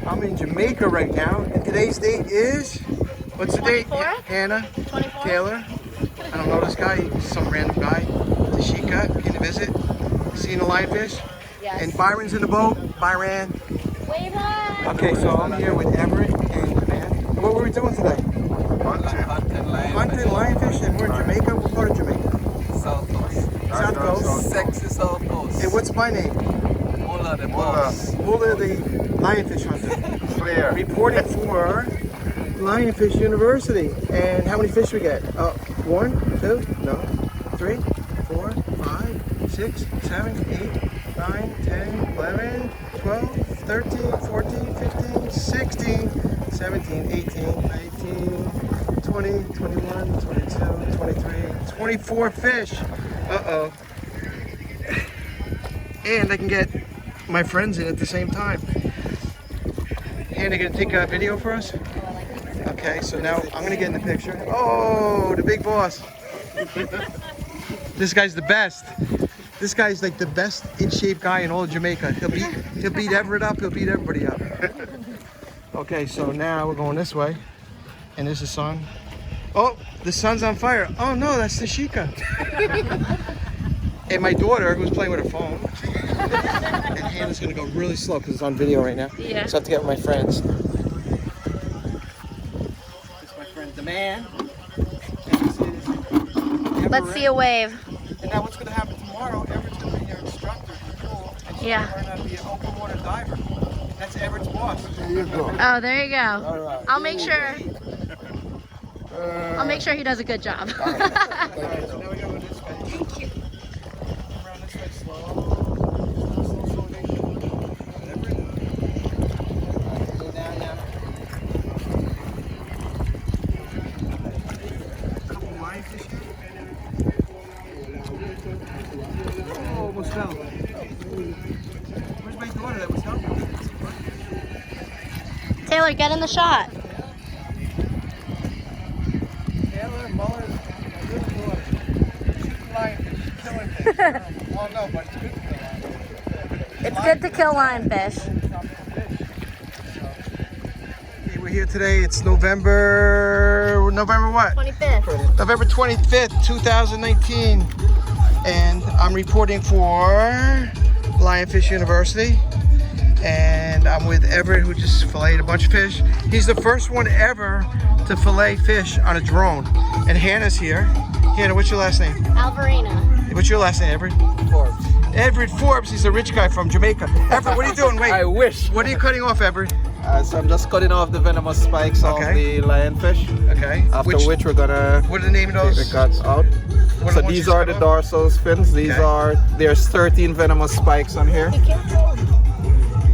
I'm in Jamaica right now, and today's date is, what's the date? Hannah, 24. Taylor. I don't know this guy, he's some random guy. Tashika, came to visit, seeing the lionfish. Yes. And Byron's in the boat. Byron. Wave hi. Okay, so I'm here with Everett and Demaine. What were we doing today? Hunting lionfish, and we're in Jamaica. What part of Jamaica? South Coast. South Coast. Sexy South Coast. And what's my name? Muller the boss. Muller, the lionfish hunter. Reporting for Lionfish University. And how many fish we get? 1, 2, no, 3, 4, 5, 6, 7, 8, 9, 10, 11, 12, 13, 14, 15, 16, 17, 18, 19, 20, 21, 22, 23, 24 fish. Uh-oh. And I can get my friends in at the same time. Hannah, gonna take a video for us? Okay, so now I'm gonna get in the picture. Oh, the big boss. This guy's the best. This guy's like the best in shape guy in all of Jamaica. He'll beat Everett up, he'll beat everybody up. Okay, so now we're going this way. And there's the sun. Oh, the sun's on fire. Oh no, that's the Shika. And my daughter, who's playing with her phone. And Hannah's gonna go really slow because it's on video right now. Yeah. So I have to get with my friends. This is my friend Demaine. Let's see a wave. And now what's gonna happen tomorrow, Everett's gonna be your instructor at the pool, and she's Yeah. gonna learn how to be an open water diver. That's Everett's boss. There you go. Oh, there you go. All right. I'll make sure he does a good job. Alright, so now we go this way. Thank you. Come around this way, slow. Slow, Everett. Go down now. Couple lionfish here. Oh, almost fell. Where's my daughter that was helping me? Taylor, get in the shot. Taylor, Muller, good daughter. Shooting lionfish, killing fish. Oh no, but it's good to kill lionfish. It's good to kill lionfish. Okay, we're here today. It's November what? 25th. November 25th, 2019. And I'm reporting for Lionfish University. And I'm with Everett, who just filleted a bunch of fish. He's the first one ever to fillet fish on a drone. And Hannah's here. Hannah, what's your last name? Alverina. What's your last name, Everett? Forbes. Everett Forbes. He's a rich guy from Jamaica. Everett, what are you doing? Wait. I wish. What are you cutting off, Everett? So I'm just cutting off the venomous spikes of Okay. the lionfish. Okay. After which we're gonna What are the name of take those? the guts out. What So the ones these you are cut the off? dorsal fins. There's 13 venomous spikes on here. Be careful.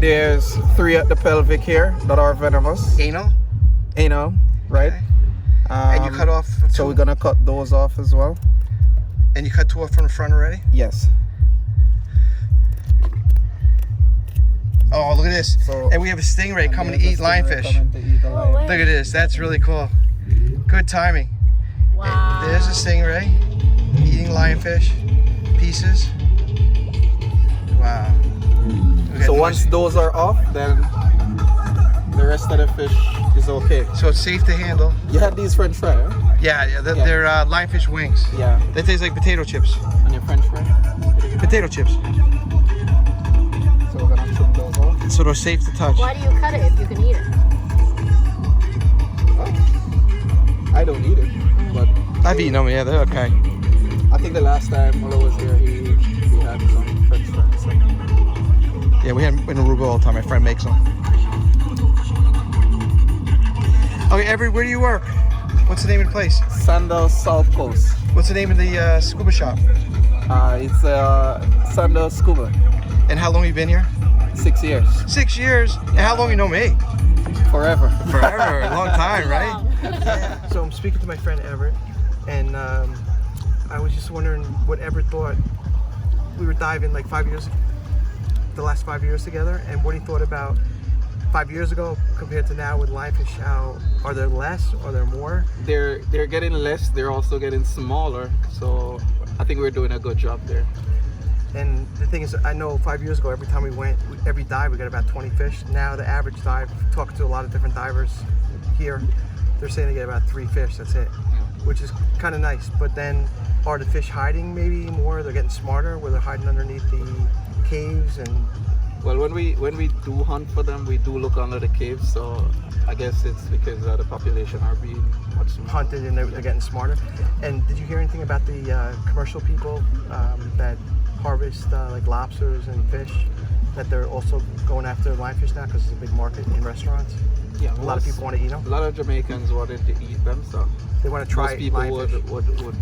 There's 3 at the pelvic here that are venomous. Anal. Anal, right? Okay. And you cut off So we're gonna cut those off as well. And you cut 2 off from the front already? Yes. Oh, look at this. So- And we have a stingray coming to There's eat a stingray lionfish. coming to eat the lionfish. Look at this. That's really cool. Good timing. Wow. There's a stingray eating lionfish pieces. Wow. Look So at once those. those are off, then the rest of the fish is okay. So it's safe to handle. You had these French fry, right? Yeah, Yeah. they're lionfish wings. Yeah. They taste like potato chips. And your French fry? Potato chips. So we're gonna trim those off. So they're safe to touch. Why do you cut it if you can eat it? I don't eat it, but I've eaten them. Yeah, they're okay. I think the last time Muller was here, he had some French fries. So. Yeah, we had them in Aruba all the time. My friend makes them. Okay, Everett, where do you work? What's the name of the place? Sandal South Coast. What's the name of the scuba shop? It's Sandal Scuba. And how long you been here? 6 years. 6 years. And how long you know me? Forever. Forever. A long time, right? Long. Yeah. So I'm speaking to my friend Everett, and I was just wondering what Everett thought. We were diving like 5 years, the last 5 years together, and what he thought about 5 years ago compared to now with lionfish. How are there less? Are there more? They're getting less. They're also getting smaller. So I think we're doing a good job there. And the thing is, I know 5 years ago, every time we went, every dive, we got about 20 fish. Now the average dive, talking to a lot of different divers here, they're saying they get about 3 fish, that's it, which is kind of nice. But then, are the fish hiding maybe more? They're getting smarter, where they're hiding underneath the caves and... Well, when we do hunt for them, we do look under the caves. So I guess it's because the population are being much more hunted and they're getting smarter. And did you hear anything about the commercial people that harvest like lobsters and fish, that they're also going after lionfish now because it's a big market in restaurants? Yeah, a lot of people want to eat them. A lot of Jamaicans wanted to eat them, so they want to try most people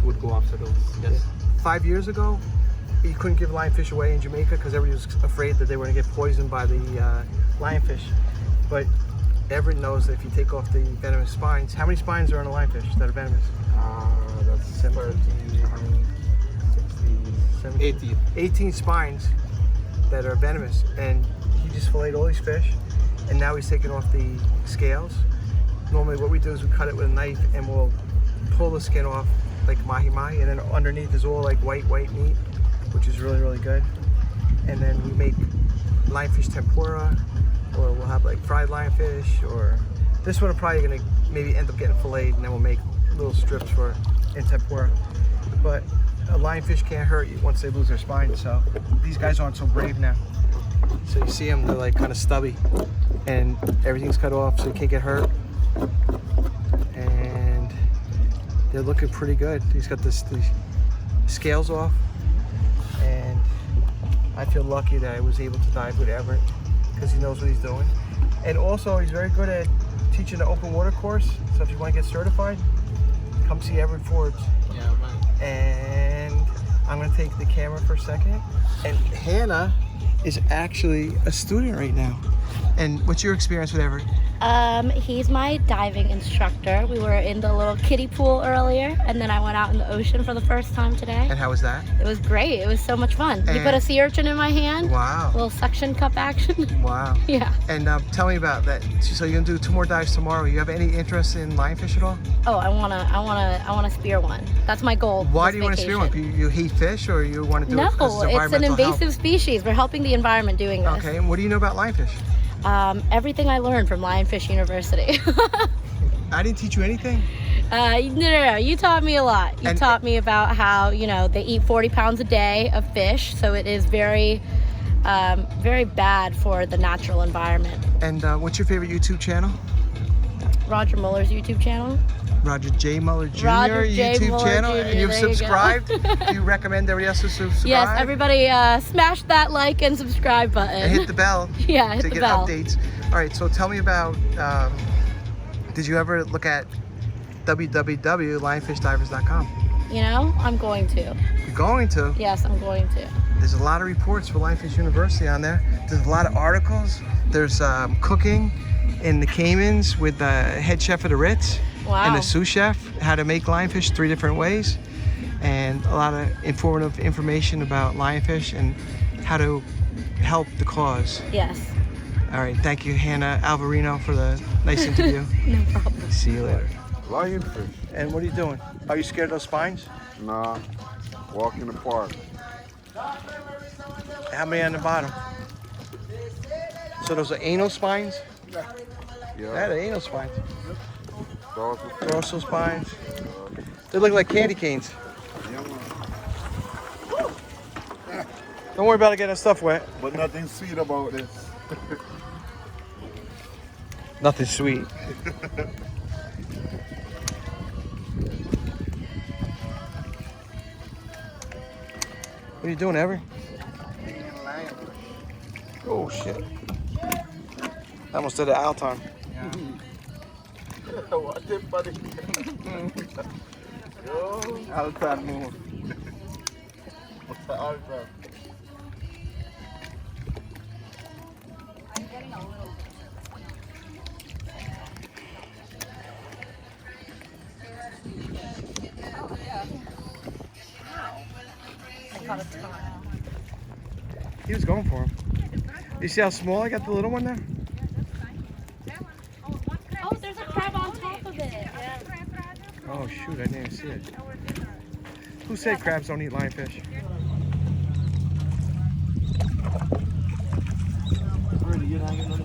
would go after those. Yes. Yeah. 5 years ago, you couldn't give lionfish away in Jamaica because everybody was afraid that they were going to get poisoned by the lionfish. But Everett knows that if you take off the venomous spines, how many spines are on a lionfish that are venomous? That's 13, 16, 18. 18 spines that are venomous, and he just filleted all these fish, and now he's taking off the scales. Normally what we do is we cut it with a knife and we'll pull the skin off like mahi-mahi, and then underneath is all like white meat, which is really, really good. And then we make lionfish tempura, or we'll have like fried lionfish, or this one are probably gonna maybe end up getting filleted, and then we'll make little strips for in tempura. But a lionfish can't hurt you once they lose their spine, so these guys aren't so brave now. So you see them, they're like kind of stubby, and everything's cut off so you can't get hurt. And they're looking pretty good. He's got the scales off, and I feel lucky that I was able to dive with Everett because he knows what he's doing. And also he's very good at teaching the open water course, so if you want to get certified, come see Everett Forbes. Yeah, man. And I'm going to take the camera for a second. And Hannah is actually a student right now. And what's your experience with Everett? He's my diving instructor. We were in the little kiddie pool earlier, and then I went out in the ocean for the first time today. And how was that? It was great. It was so much fun. He put a sea urchin in my hand. Wow. A little suction cup action. Wow. Yeah. And tell me about that. So you're gonna do 2 more dives tomorrow. You have any interest in lionfish at all? Oh, I wanna spear one. That's my goal. Why do you want to spear one? You hate fish, or you want to do it No, because it's it's an environmental invasive help? species. We're helping the environment doing this. Okay. And what do you know about lionfish? Everything I learned from Lionfish University. I didn't teach you anything? No. You taught me a lot. You taught me about how, they eat 40 pounds a day of fish, so it is very, very bad for the natural environment. And what's your favorite YouTube channel? Roger Muller's YouTube channel. Roger J Muller Jr. Roger J. YouTube Muller channel. Jr., And you've there you go. subscribed? Do you recommend everybody else to subscribe? Yes, everybody smash that like and subscribe button. And hit the bell. Yeah, hit to the get bell. updates. All right, so tell me about, did you ever look at www.lionfishdivers.com? I'm going to. You're going to? Yes, I'm going to. There's a lot of reports for Lionfish University on there. There's a lot of articles. There's cooking in the Caymans with the head chef of the Ritz. Wow. And the sous chef, how to make lionfish 3 different ways. And a lot of informative information about lionfish and how to help the cause. Yes. All right, thank you, Hana Alverina, for the nice interview. No problem. See you later. Lionfish? And what are you doing? Are you scared of those spines? Nah, walk in the park. How many on the bottom? So those are anal spines? Yeah. Yeah, they're anal spines. Dorsal. Dorsal spines. They look like candy canes. Yeah, man. Don't worry about it getting stuff wet. But nothing sweet about this. Nothing sweet. What are you doing, Everett? Oh shit. I almost did it out time. What the buddy? Yo, Altan move. what's the altar? He was going for him. You see how small I got the little one there? Oh, there's a crab on top of it. Oh shoot, I didn't even see it. Who said crabs don't eat lionfish? you not get none.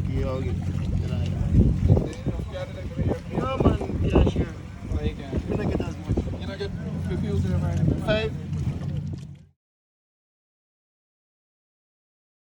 Yeah, okay. No man, yeah, sure. Like, You don't get as much. you know, get refused to 5.